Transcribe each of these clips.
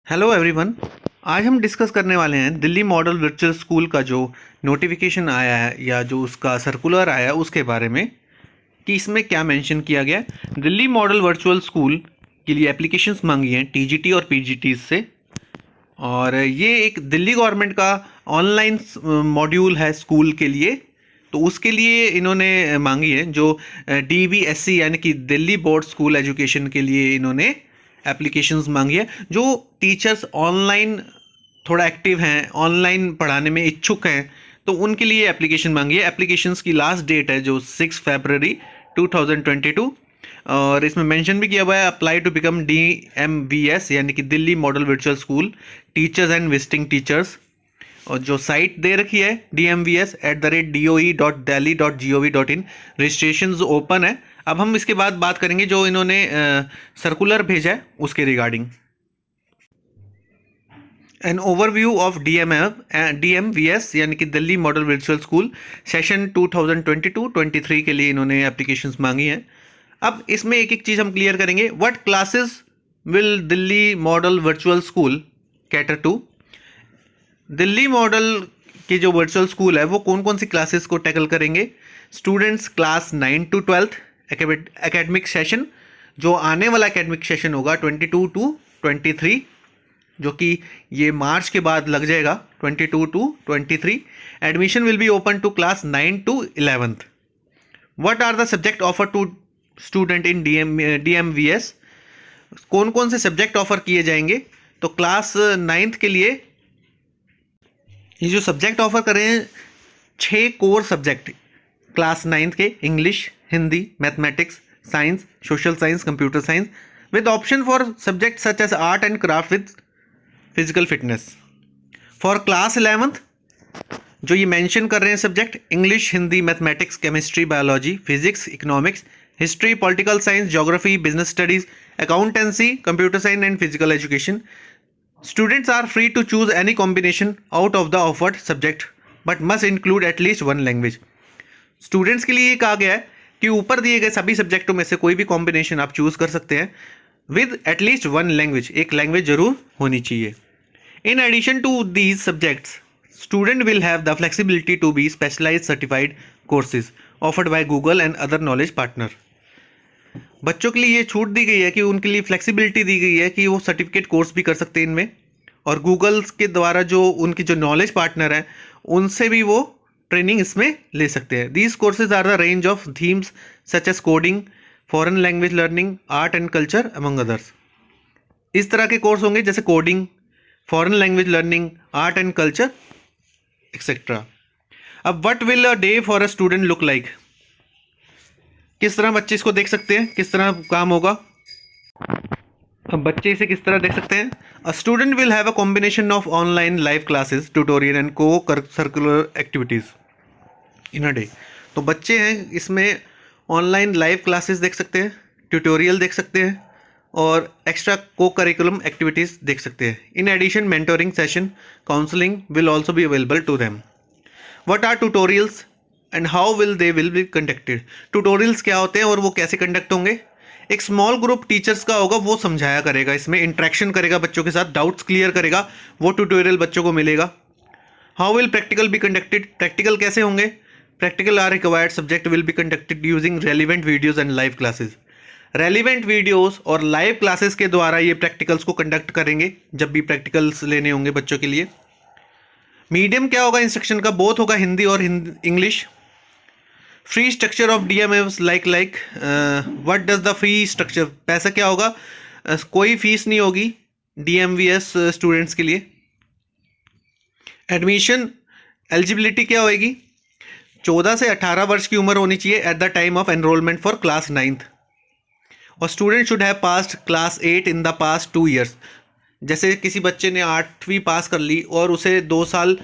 Hello everyone. आज हम discuss करने वाले हैं दिल्ली मॉडल वर्चुअल स्कूल का जो नोटिफिकेशन आया है या जो उसका सर्कुलर आया है उसके बारे में कि इसमें क्या मेंशन किया गया है। दिल्ली मॉडल वर्चुअल स्कूल के लिए एप्लीकेशंस मांगी हैं टीजीटी और पीजीटी से, और ये एक दिल्ली गवर्नमेंट का ऑनलाइन मॉड्यूल है स्कूल के लिए। तो उसके लिए इन्होंने मांगी है जो डीबीएससी यानी कि दिल्ली बोर्ड स्कूल एजुकेशन के लिए इन्होंने एप्लीकेशंस मांगी है। जो टीचर्स ऑनलाइन थोड़ा एक्टिव हैं, ऑनलाइन पढ़ाने में इच्छुक हैं, तो उनके लिए एप्लीकेशन मांगी है। एप्लीकेशंस की लास्ट डेट है जो 6 फरवरी 2022, और इसमें मेंशन भी किया हुआ है अप्लाई टू बिकम DMVS यानी कि Delhi model virtual school teachers and visiting teachers. और जो साइट दे रखी है DMVS@doe.delhi.gov.in, रजिस्ट्रेशन ओपन है। अब हम इसके बाद बात करेंगे जो इन्होंने सर्कुलर भेजा है उसके regarding. An overview of DMVS यानी कि Delhi model virtual school session 2022-23 के लिए इन्होंने एप्लीकेशंस मांगी हैं। अब इसमें एक एक चीज़ हम क्लियर करेंगे। What classes will Delhi model virtual school cater to. Delhi model की जो वर्चुअल स्कूल है वो कौन कौन सी क्लासेस को टैकल करेंगे। Students class 9 to 12 academic session, जो आने वाला एकेडमिक सेशन होगा 22 to 23, जो कि ये मार्च के बाद लग जाएगा 22 to 23। Admission will be open to class 9 to 11th। What are the subject offer to student in DMVS। कौन कौन से सब्जेक्ट ऑफर किए जाएंगे। तो क्लास 9th के लिए ये जो सब्जेक्ट ऑफर कर रहे हैं 6 कोर सब्जेक्ट क्लास 9th के: English, Hindi, mathematics, science, social science, computer science, with option for subject such as art and craft with physical fitness. For class 11th जो ये मेंशन कर रहे हैं subject: English, Hindi, mathematics, chemistry, biology, physics, economics, history, political science, geography, business studies, accountancy, computer science and physical education. Students are free to choose any combination out of the offered subject but must include at least one language। Students के लिए ये कहा गया है कि ऊपर दिए गए सभी सब्जेक्टों में से कोई भी कॉम्बिनेशन आप चूज कर सकते हैं विद एटलीस्ट वन लैंग्वेज, एक लैंग्वेज जरूर होनी चाहिए। In addition to these subjects student will have the flexibility to be specialise certified courses offered by Google and other knowledge partner. बच्चों के लिए ये छूट दी गई है कि उनके लिए फ्लेक्सिबिलिटी दी गई है कि वो सर्टिफिकेट कोर्स भी कर सकते हैं इनमें, और गूगल के द्वारा जो उनकी जो नॉलेज पार्टनर है उनसे भी वो ट्रेनिंग इसमें ले सकते हैं। These courses are the range of themes such as coding, foreign language learning, art and culture among others. इस तरह के कोर्स होंगे जैसे coding, foreign language learning, art and culture etcetera. अब what will a day for a student look like. किस तरह बच्चे इसको देख सकते हैं, किस तरह काम होगा। अब बच्चे इसे किस तरह देख सकते हैं। A student will have a combination of online live classes, tutorial and cocurricular activities in a day. तो बच्चे हैं इसमें ऑनलाइन लाइव क्लासेस देख सकते हैं, ट्यूटोरियल देख सकते हैं और एक्स्ट्रा को करिकुलम एक्टिविटीज देख सकते हैं। In addition mentoring session, counselling will also be available to them. What are tutorials and how will be conducted. Tutorials क्या होते हैं और वो कैसे कंडक्ट होंगे। एक स्मॉल ग्रुप टीचर्स का होगा, वो समझाया करेगा, इसमें इंटरेक्शन करेगा बच्चों के साथ, डाउट्स क्लियर करेगा, वो ट्यूटोरियल बच्चों को मिलेगा। How will practical be conducted. Practical कैसे होंगे। Practical are required subject will be conducted using relevant videos and live classes. Relevant videos और लाइव क्लासेस के द्वारा ये प्रैक्टिकल्स को कंडक्ट करेंगे जब भी प्रैक्टिकल्स लेने होंगे बच्चों के लिए। मीडियम क्या होगा इंस्ट्रक्शन का, बोथ होगा हिंदी और English. Free structure of DMVS like what does the free structure. पैसा क्या होगा, कोई फीस नहीं होगी DMVS स्टूडेंट्स के लिए। एडमिशन एलिजिबिलिटी क्या होगी, 14 से 18 वर्ष की उम्र होनी चाहिए at the time of enrolment for class 9th, और student should have passed class 8 in the past 2 years। जैसे किसी बच्चे ने 8वीं पास कर ली और उसे 2 साल,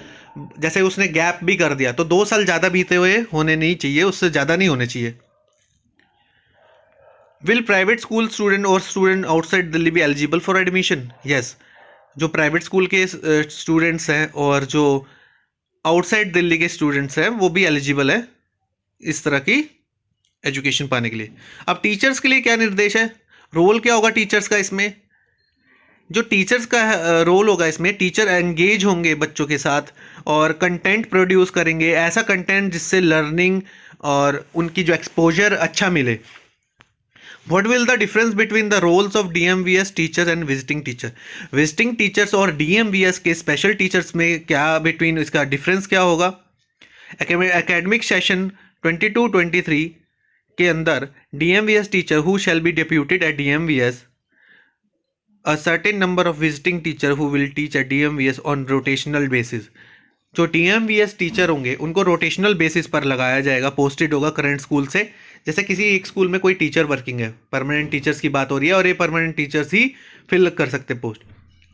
जैसे उसने गैप भी कर दिया, तो 2 साल ज़्यादा बीते हुए होने नहीं चाहिए, उससे ज़्यादा नहीं होने चाहिए। विल प्राइवेट स्कूल स्टूडेंट और स्टूडेंट आउटसाइड दिल्ली भी एलिजिबल फॉर एडमिशन। यस, जो प्राइवेट स्कूल के स्टूडेंट्स हैं और जो आउटसाइड दिल्ली के स्टूडेंट्स हैं वो भी एलिजिबल है इस तरह की एजुकेशन पाने के लिए। अब टीचर्स के लिए क्या निर्देश है, रोल क्या होगा टीचर्स का इसमें। जो टीचर्स का रोल होगा इसमें, टीचर एंगेज होंगे बच्चों के साथ और कंटेंट प्रोड्यूस करेंगे, ऐसा कंटेंट जिससे लर्निंग और उनकी जो एक्सपोजर अच्छा मिले। What will the difference between the roles of DMVS teachers and visiting teacher? Visiting teachers और DMVS के स्पेशल टीचर्स में क्या बिटवीन इसका डिफरेंस क्या होगा? एकेडमिक सेशन 22-23 के अंदर DMVS teacher who shall be deputed at DMVS, a certain number of visiting teacher who will teach at DMVS on rotational basis. जो DMVS टीचर होंगे उनको रोटेशनल बेसिस पर लगाया जाएगा, पोस्टेड होगा करंट स्कूल से। जैसे किसी एक स्कूल में कोई टीचर वर्किंग है, परमानेंट टीचर्स की बात हो रही है और ये परमानेंट टीचर्स ही फिल कर सकते पोस्ट।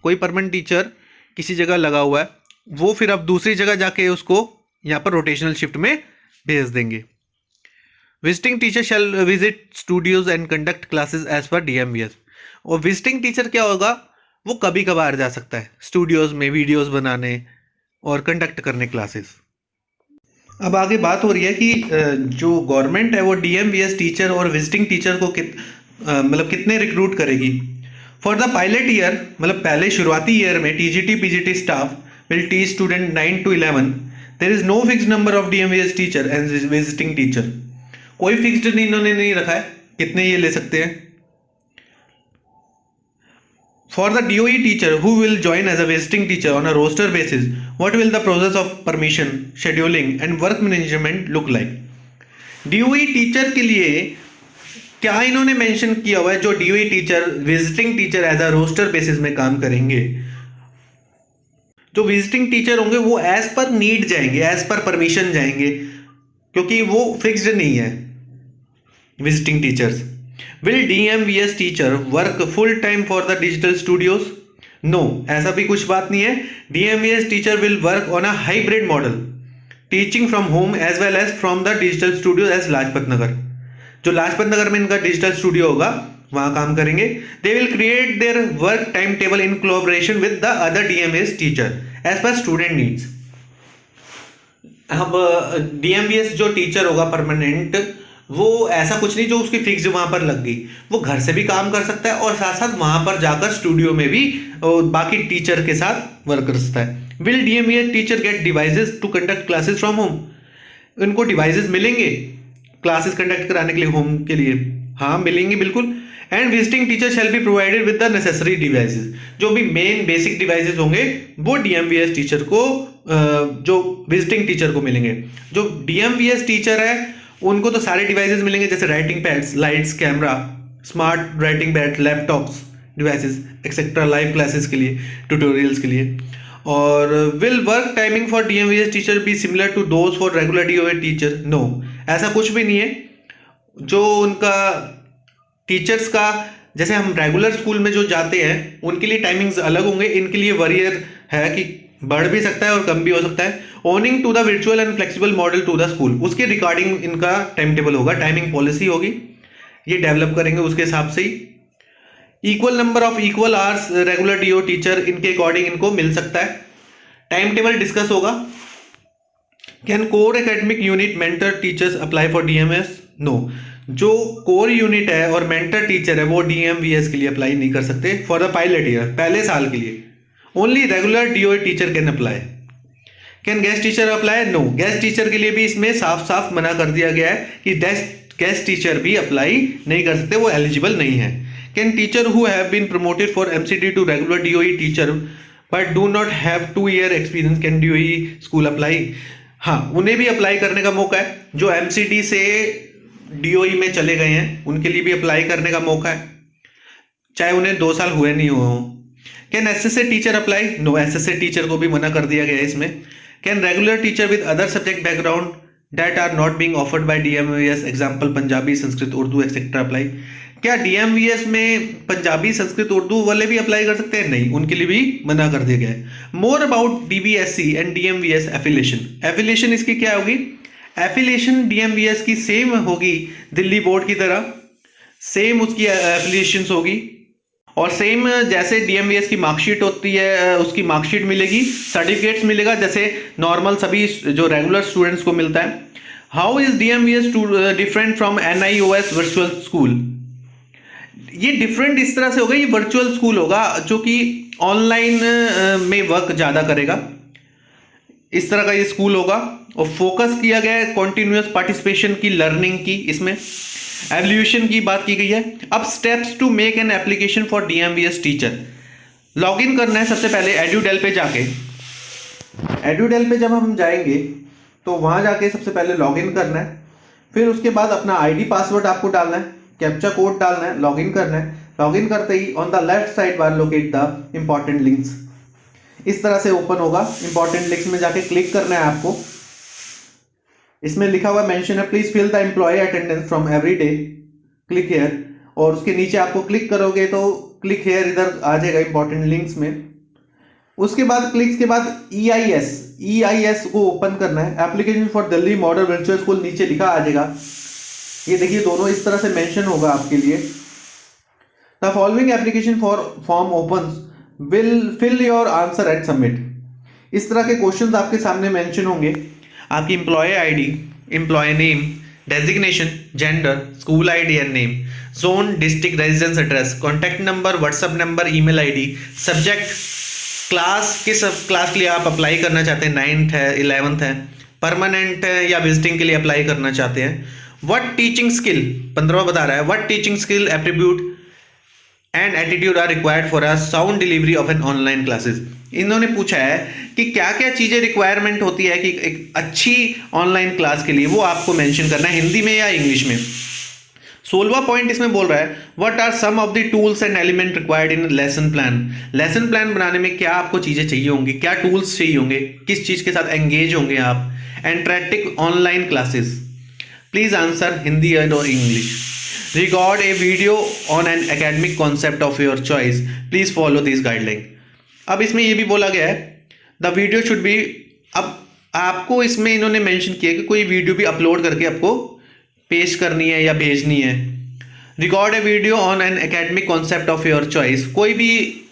कोई परमानेंट टीचर किसी जगह लगा हुआ है, वो फिर अब दूसरी जगह जाके उसको यहाँ पर रोटेशनल शिफ्ट में भेज देंगे। Visiting teacher shall visit studios and conduct classes as per DMVS। और विजिटिंग टीचर क्या होगा, वो कभी कभार जा सकता है स्टूडियोज में वीडियोज बनाने और कंडक्ट करने क्लासेस। अब आगे बात हो रही है कि जो गवर्नमेंट है वो DMVS टीचर और विजिटिंग टीचर को मतलब कितने रिक्रूट करेगी। फॉर द पायलट ईयर, मतलब पहले शुरुआती ईयर में TGT PGT staff will teach student 9 to 11। There is no fixed number of DMVS teacher and visiting teacher. कोई फिक्स्ड इन्होंने नहीं रखा है कितने ये ले सकते हैं। For the DOE teacher who will join as a visiting teacher on a roster basis, what will the process of permission, scheduling and work management look like? DOE teacher के लिए क्या इन्होंने मेंशन किया हुआ है? जो DOE teacher visiting teacher as a roster basis में काम करेंगे, जो विजिटिंग टीचर होंगे वो एज पर नीड जाएंगे, एज पर परमिशन जाएंगे, क्योंकि वो फिक्स्ड नहीं है visiting teachers. Will DMVS teacher work full time for the digital studios? No, ऐसा भी कुछ बात नहीं है। DMVS teacher will work on a hybrid model, teaching from home as well as from the digital studio as Lajpat Nagar. जो लाजपत नगर में इनका digital studio होगा वहाँ काम करेंगे। They will create their work timetable in collaboration with the other DMVS teacher as per student needs। अब DMVS जो teacher होगा परमानेंट, वो ऐसा कुछ नहीं जो उसकी फिक्स वहां पर लग गई, वो घर से भी काम कर सकता है और साथ साथ वहां पर जाकर स्टूडियो में भी बाकी टीचर के साथ वर्क कर सकता है। Will DMVS teacher get devices to conduct classes from home? इनको डिवाइसेस मिलेंगे क्लासेस कंडक्ट कराने के लिए होम के लिए? हाँ मिलेंगे बिल्कुल। And visiting teacher shall be provided with the necessary devices. जो भी मेन बेसिक डिवाइसेस होंगे वो DMVS टीचर को जो विजिटिंग टीचर को मिलेंगे। जो DMVS टीचर है उनको तो सारे डिवाइसेस मिलेंगे, जैसे writing pads, lights, camera, smart writing pad, laptops, devices etcetera, live classes के लिए, ट्यूटोरियल्स के लिए। और will work timing for DMVS teacher be similar to those for regular DOE teacher? No, ऐसा कुछ भी नहीं है। जो उनका टीचर्स का, जैसे हम रेगुलर स्कूल में जो जाते हैं उनके लिए टाइमिंग्स अलग होंगे, इनके लिए वरीयर है कि बढ़ भी सकता है और कम भी हो सकता है। Owing to the virtual and flexible model to the school, उसके रिगार्डिंग इनका टाइम टेबल होगा, टाइमिंग पॉलिसी होगी, ये डेवलप करेंगे उसके हिसाब से ही। Equal number of equal hours regular DO teacher, इनके अकॉर्डिंग इनको मिल सकता है। टाइम टेबल डिस्कस होगा। Can core academic unit mentor teachers apply for DMS? No, जो कोर यूनिट है और मेंटर टीचर है वो DMVS के लिए अप्लाई नहीं कर सकते फॉर द पायलट ईयर, पहले साल के लिए। Only regular DOE teacher can apply. Can guest teacher apply? No, guest teacher के लिए भी इसमें साफ साफ मना कर दिया गया है कि गेस्ट टीचर भी अप्लाई नहीं कर सकते, वो एलिजिबल नहीं है। Can teacher who have been promoted for MCD to regular DOE teacher but do not have 2 year experience can DOE school apply? हाँ, उन्हें भी अप्लाई करने का मौका है। जो MCD से DOE में चले गए हैं उनके लिए भी अप्लाई करने का मौका है, चाहे उन्हें 2 साल हुए नहीं हुए हों। Can SSA teacher apply? No, SSA teacher को भी मना कर दिया गया है इसमें। Can regular teacher with other subject background that are not being offered by DMVS, example Punjabi, Sanskrit, Urdu etcetera apply? क्या DMVS में पंजाबी, संस्कृत, उर्दू वाले भी अप्लाई कर सकते हैं? नहीं, उनके लिए भी मना कर दिया गया है। More about DBSC and DMVS affiliation. Affiliation इसकी क्या होगी? एफिलिएशन DMVS की सेम होगी दिल्ली बोर्ड की तरह, सेम उसकी एफिलिएशंस होगी और सेम जैसे DMVS की मार्कशीट होती है उसकी मार्कशीट मिलेगी, सर्टिफिकेट्स मिलेगा जैसे नॉर्मल सभी जो रेगुलर स्टूडेंट्स को मिलता है। How is DMVS different from NIOS virtual school? ये डिफरेंट इस तरह से होगा, ये वर्चुअल स्कूल होगा जो कि ऑनलाइन में वर्क ज़्यादा करेगा, इस तरह का ये स्कूल होगा। और फोकस किया गया है कॉन्टिन्यूस पार्टिसिपेशन की, लर्निंग की, इसमें एवोल्यूशन की बात की गई है। अब steps to make an application for DMVS teacher. Login करना है सबसे पहले एड्यूडेल पे जाके। एड्यूडेल पे जब हम जाएंगे तो वहाँ जाके सबसे पहले लॉगिन करना है, फिर उसके बाद अपना आईडी पासवर्ड आपको डालना है, कैप्चा कोड डालना है, लॉगिन करना है। लॉगिन करते ही on the left side bar locate the important links, इस तरह से ओपन होगा। इंपॉर्टेंट लिंक्स में जाके क्लिक करना है आपको। इसमें लिखा हुआ मेंशन है please fill the employee attendance from every day, click here. और उसके नीचे आपको क्लिक करोगे तो क्लिक हियर इधर आ जाएगा इंपॉर्टेंट लिंक्स में। उसके बाद क्लिक्स के बाद EIS को ओपन करना है। Application for Delhi model virtual school नीचे लिखा आ जाएगा, ये देखिए दोनों इस तरह से मेंशन होगा आपके लिए। The following application for form opens, will fill your answer at submit. इस तरह के क्वेश्चंस आपके सामने मेंशन होंगे। आपकी employee ID, employee name, designation, gender, school ID and name, zone, district, residence address, contact number, WhatsApp number, email ID, subject, class, किस class के लिए आप अप्लाई करना चाहते हैं, 9th है, 11th है, परमानेंट या विजिटिंग के लिए अप्लाई करना चाहते हैं। व्हाट टीचिंग स्किल, 15वां बता रहा है, what teaching skill, aptitude and attitude are required for a sound delivery of an online classes. इन्होंने पूछा है कि क्या क्या चीज़ें रिक्वायरमेंट होती है कि एक अच्छी ऑनलाइन क्लास के लिए, वो आपको मेंशन करना है हिंदी में या इंग्लिश में। 16वां पॉइंट इसमें बोल रहा है what are some of the tools and element required in lesson plan. Lesson plan बनाने में क्या आपको चीज़ें चाहिए होंगी, क्या टूल्स चाहिए होंगे, किस चीज़ के साथ एंगेज होंगे आप। Interactive online classes, please answer Hindi और English. Record a video on an academic concept of your choice, please follow this guideline. अब इसमें यह भी बोला गया है द वीडियो शुड बी, अब आपको इसमें इन्होंने मेंशन किया कि कोई वीडियो भी अपलोड करके आपको पेश करनी है या भेजनी है। Record a video on an academic concept of your choice, कोई भी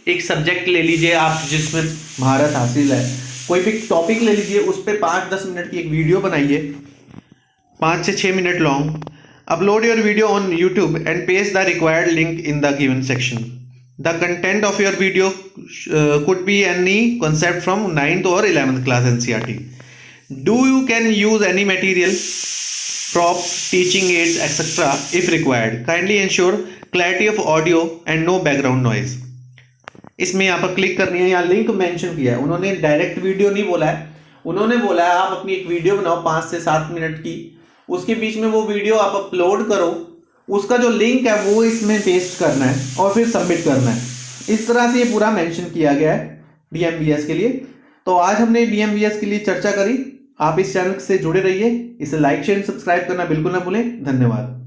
एक सब्जेक्ट ले लीजिए आप जिसमें महारत हासिल है, कोई भी टॉपिक ले लीजिए, उस पर 5-10 मिनट की एक वीडियो बनाइए, 5 से 6 minute long. Upload your video on YouTube and paste the required link in the given section. The content of your video could be any concept from 9th or 11th class NCERT. Do you can use any material, props, teaching aids, etc. if required. Kindly ensure clarity of audio and no background noise. इसमें यहाँ पर click करनी है, यहाँ link mention किया है उन्होंने, direct video नहीं बोला है, उन्होंने बोला है आप अपनी एक वीडियो बनाओ 5 से 7 मिनट की, उसके बीच में वो वीडियो आप अपलोड करो, उसका जो लिंक है वो इसमें पेस्ट करना है और फिर सबमिट करना है। इस तरह से ये पूरा मेंशन किया गया है DMVS के लिए। तो आज हमने DMVS के लिए चर्चा करी। आप इस चैनल से जुड़े रहिए, इसे लाइक शेयर सब्सक्राइब करना बिल्कुल ना भूलें। धन्यवाद।